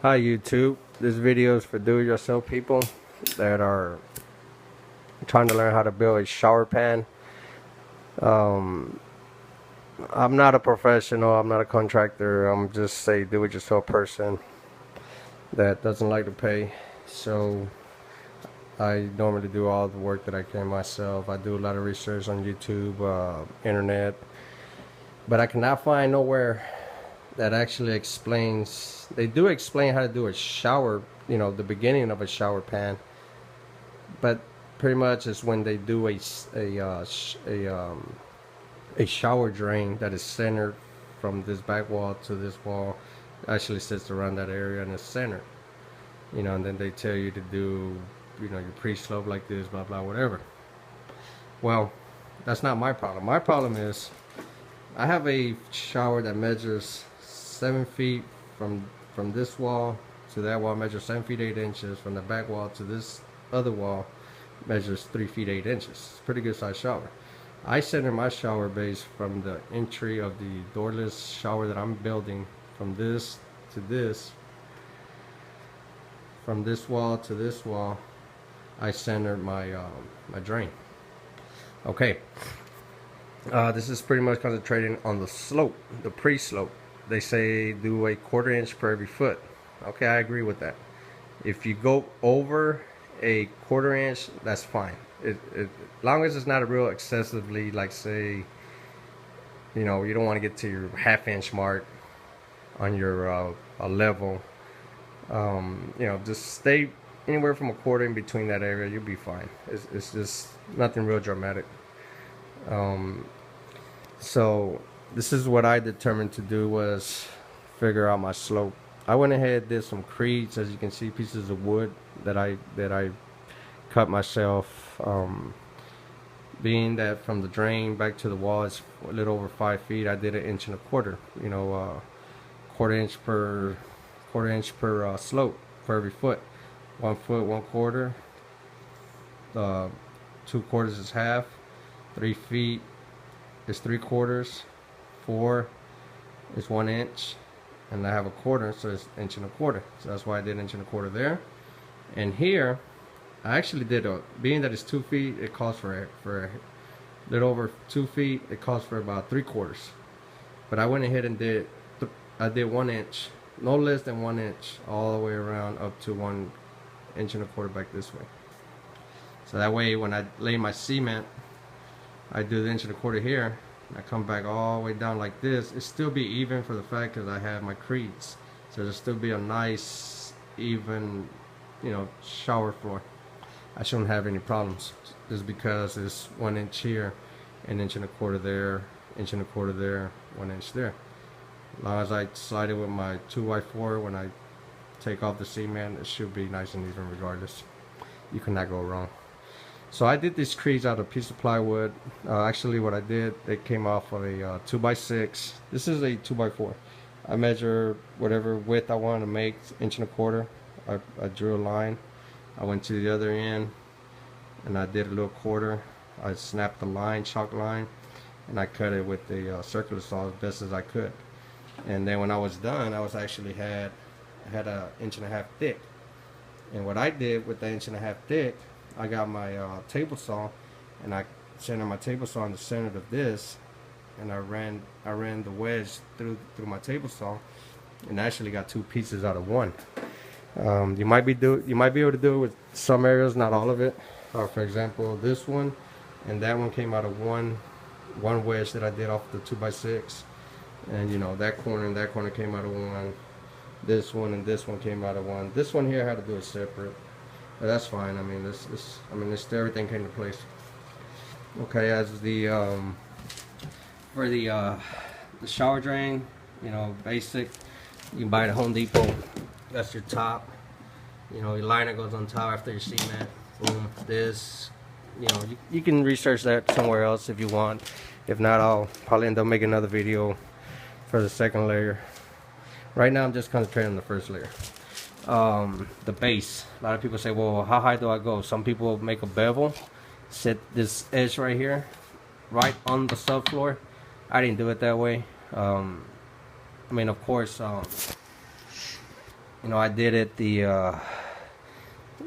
Hi YouTube, this video is for do-it-yourself people that are trying to learn how to build a shower pan. I'm not a professional, I'm not a contractor, I'm just a do-it-yourself person that doesn't like to pay. So I normally do all the work that I can myself. I do a lot of research on YouTube, internet, but I cannot find nowhere that actually explains. They do explain how to do a shower, the beginning of a shower pan, but pretty much is when they do a shower drain that is centered from this back wall to this wall, actually sits around that area in the center, and then they tell you to do, your pre-slope like this, blah blah, whatever. Well, that's not my problem. My problem is I have a shower that measures 7 feet from this wall to that wall, measures 7 feet 8 inches. From the back wall to this other wall measures 3 feet 8 inches. It's a pretty good sized shower. I center my shower base from the entry of the doorless shower that I'm building, from this to this, from this wall to this wall. I center my my drain. Okay. This is pretty much concentrating on the slope, the pre-slope. They say do a 1/4 inch per every foot. Okay, I agree with that. If you go over a 1/4 inch, that's fine. As long as it's not a real excessively, like, say, you don't want to get to your 1/2 inch mark on your level. Just stay anywhere from a 1/4 in between that area. You'll be fine. It's just nothing real dramatic. So this is what I determined to do, was figure out my slope. I went ahead and did some creeds, as you can see, pieces of wood that I cut myself. Being that from the drain back to the wall is a little over 5 feet, I did 1 1/4 inch. 1/4 inch per slope for every foot. 1 foot 1/4. 2/4 is half. 3 feet is 3/4. 4 is 1 inch, and I have a 1/4, so it's 1 1/4 inch. So that's why I did 1 1/4 inch there. And here I actually did being that it's 2 feet, it calls for a little over 2 feet. It calls for about 3/4. But I went ahead and did 1 inch, no less than 1 inch, all the way around up to 1 1/4 inch back this way. So that way, when I lay my cement, I do the 1 1/4 inch here, and I come back all the way down like this. It still be even for the fact because I have my creeds, so there'll still be a nice even, shower floor. I shouldn't have any problems, just because it's 1 inch here, 1 1/4 inch there, 1 1/4 inch there, 1 inch there. As long as I slide it with my 2x4 when I take off the cement, it should be nice and even regardless. You cannot go wrong. So I did these creeds out of a piece of plywood. Actually, what I did, it came off of a 2x6. This is a 2x4. I measure whatever width I want to make, 1 1/4 inch. I drew a line. I went to the other end, and I did a little 1/4. I snapped the line, chalk line, and I cut it with the circular saw as best as I could. And then when I was done, I was actually had a 1.5 inch thick. And what I did with the 1.5 inch thick, I got my table saw, and I centered my table saw in the center of this, and I ran the wedge through my table saw, and actually got 2 pieces out of 1. You might be able to do it with some areas, not all of it. For example, this one and that one came out of one wedge that I did off the 2x6, and that corner and that corner came out of 1. This one and this one came out of 1. This one here I had to do it separate. But that's fine. I mean, everything came to place. Okay, as for the shower drain, basic. You can buy it at Home Depot. That's your top. Your liner goes on top after your cement. Boom. This. You can research that somewhere else if you want. If not, I'll probably end up making another video for the second layer. Right now, I'm just concentrating on the first layer. The base. A lot of people say, well, how high do I go? Some people make a bevel, set this edge right here, right on the subfloor. I didn't do it that way. I mean, of course, You know, I did it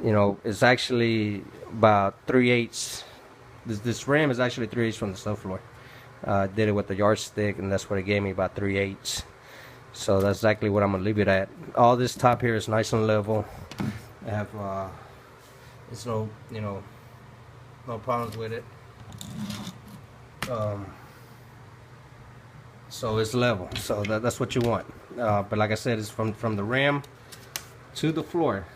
you know, it's actually about 3/8. This rim is actually 3/8 from the subfloor. I did it with the yardstick, and that's what it gave me, about 3/8. So that's exactly what I'm gonna leave it at. All this top here is nice and level. I have it's no, you know, no problems with it. So it's level. So that's what you want. But like I said, it's from the rim to the floor.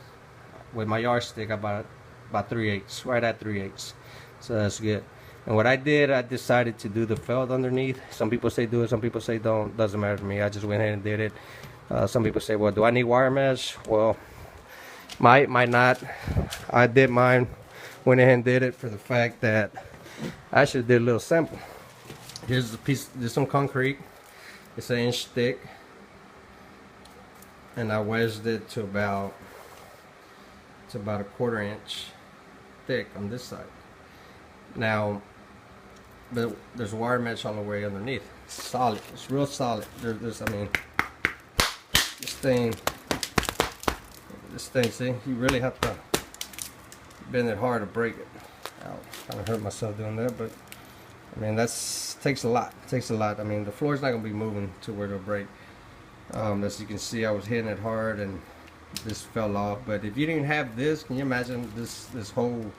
With my yardstick, about 3/8, right at 3/8. So that's good. And what I did, I decided to do the felt underneath. Some people say do it, some people say don't. Doesn't matter to me. I just went ahead and did it. Some people say, well, do I need wire mesh? Well, might not. I did mine. Went ahead and did it for the fact that I actually did a little sample. Here's a piece. There's some concrete. It's an inch thick, and I wedged it to about a 1/4 inch thick on this side. Now, but there's wire mesh all the way underneath. It's solid. It's real solid. There's, I mean, this thing. See, you really have to bend it hard to break it. Ow, kind of hurt myself doing that, but I mean takes a lot. It takes a lot. I mean, the floor's not gonna be moving to where it'll break. As you can see, I was hitting it hard and this fell off. But if you didn't have this, can you imagine this whole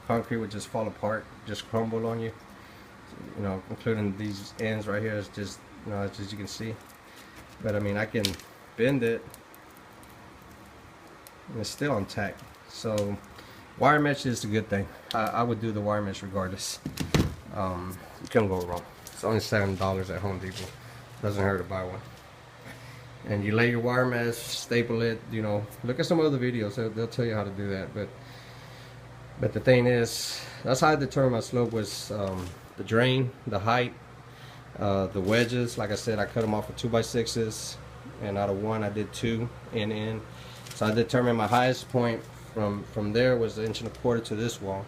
concrete would just fall apart, just crumble on you? You know, including these ends right here. It's just, you know, as you can see. But I mean, I can bend it and it's still intact. So wire mesh is a good thing. I would do the wire mesh regardless. You couldn't go wrong. It's only $7 at Home Depot. Doesn't hurt to buy one. And you lay your wire mesh, staple it. You know, look at some other videos. They'll tell you how to do that. But the thing is, that's how I determined my slope was the drain, the height, the wedges. Like I said, I cut them off with 2x6s, and out of one I did 2 in. So I determined my highest point from there was 1.25 inches to this wall,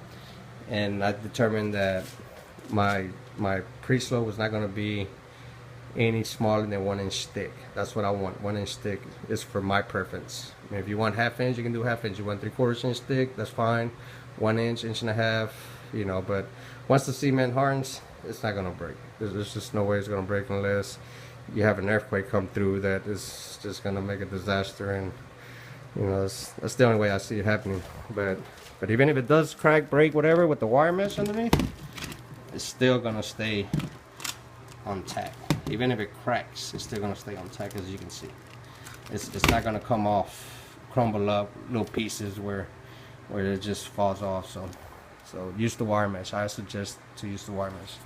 and I determined that my pre-slope was not going to be any smaller than 1 inch thick. That's what I want. 1 inch thick is for my preference. I mean, if you want 1/2 inch, you can do 1/2 inch. You want 3/4 inch thick, that's fine. 1 inch, 1.5 inch, you know. But once the cement hardens, it's not gonna break. There's just no way it's gonna break unless you have an earthquake come through that is just gonna make a disaster. And you know, that's the only way I see it happening. But even if it does crack, break, whatever, with the wire mesh underneath, it's still gonna stay on tack. Even if it cracks, it's still gonna stay on tack, as you can see. It's not gonna come off, crumble up, little pieces where it just falls off. So use the wire mesh. I suggest to use the wire mesh.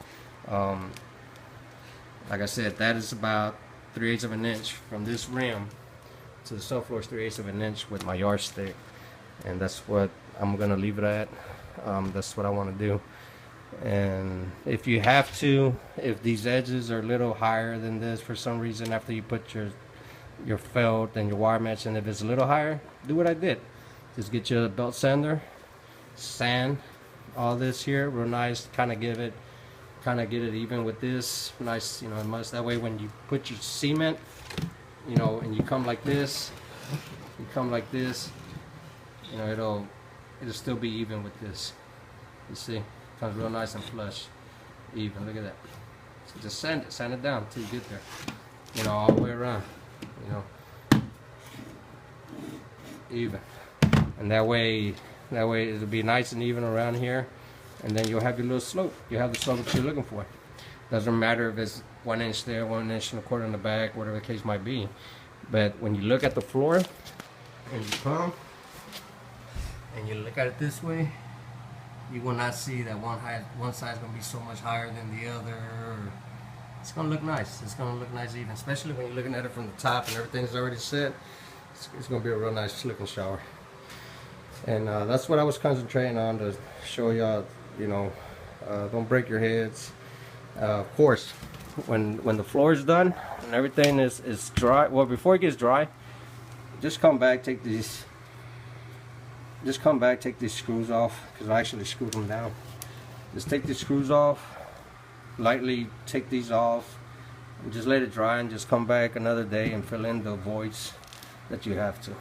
Like I said, that is about 3/8 of an inch from this rim to the subfloor is 3/8 of an inch with my yardstick, and that's what I'm gonna leave it at. That's what I want to do. And if you have to, if these edges are a little higher than this for some reason after you put your felt and your wire mesh, and if it's a little higher, do what I did. Just get your belt sander, sand all this here real nice, kind of get it even with this nice, you know, much. That way when you put your cement, you know, and you come like this, you know, it'll still be even with this. You see, comes real nice and flush, even. Look at that. So just sand it down until you get there, you know, all the way around, you know, even. And that way it'll be nice and even around here, and then you'll have your little slope. You have the slope that you're looking for. Doesn't matter if it's 1 inch there, 1.25 inches in the back, whatever the case might be. But when you look at the floor and you come and you look at it this way, you will not see that one side is going to be so much higher than the other. It's going to look nice. It's going to look nice even, especially when you're looking at it from the top and everything's already set. It's going to be a real nice looking shower. And that's what I was concentrating on, to show y'all, you know, don't break your heads. Of course, when the floor is done and everything is dry, well, before it gets dry, just come back, take these screws off, because I actually screwed them down. Just take these screws off, lightly take these off, and just let it dry, and just come back another day and fill in the voids that you have to.